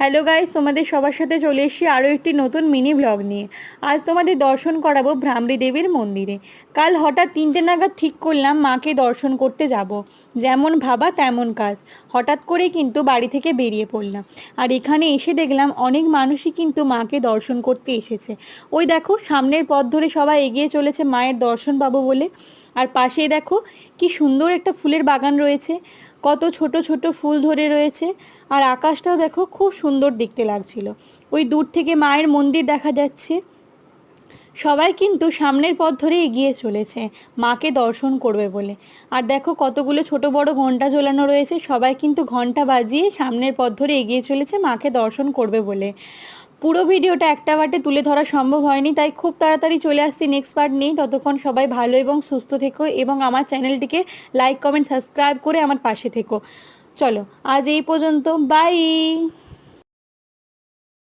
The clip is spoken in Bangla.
হ্যালো গাইস, তোমাদের সবার সাথে চলে এসেছি আরও একটি নতুন মিনি ব্লগ নিয়ে। আজ তোমাদের দর্শন করাবো ভ্রামরী দেবীর মন্দিরে। কাল হঠাৎ 3টে নাগাদ ঠিক করলাম মাকে দর্শন করতে যাব। যেমন ভাবা তেমন কাজ, হঠাৎ করেই কিন্তু বাড়ি থেকে বেরিয়ে পড়লাম। আর এখানে এসে দেখলাম অনেক মানুষই কিন্তু মাকে দর্শন করতে এসেছে। ওই দেখো, সামনের পথ ধরে সবাই এগিয়ে চলেছে মায়ের দর্শন পাবো বলে। আর পাশেই দেখো কি সুন্দর একটা ফুলের বাগান রয়েছে, কত ছোট ছোট ফুল ধরে রয়েছে। আর আকাশটাও দেখো খুব সুন্দর দেখতে লাগছিল। ওই দূর থেকে মায়ের মন্দির দেখা যাচ্ছে। সবাই কিন্তু সামনের পথ ধরে এগিয়ে চলেছে মাকে দর্শন করবে বলে। আর দেখো কতগুলো ছোট বড় ঘন্টা ঝোলানো রয়েছে, সবাই কিন্তু ঘন্টা বাজিয়ে সামনের পথ ধরে এগিয়ে চলেছে মাকে দর্শন করবে বলে। পুরো ভিডিওটা একটা বাটে তুলে ধরা সম্ভব হয়নি, তাই খুব তাড়াতাড়ি চলে আসছি নেক্সট পার্ট নিয়ে। ততক্ষণ সবাই ভালো এবং সুস্থ থেকো এবং আমার চ্যানেলটিকে লাইক কমেন্ট সাবস্ক্রাইব করে আমার পাশে থেকো। চলো আজ এই পর্যন্ত, বাই।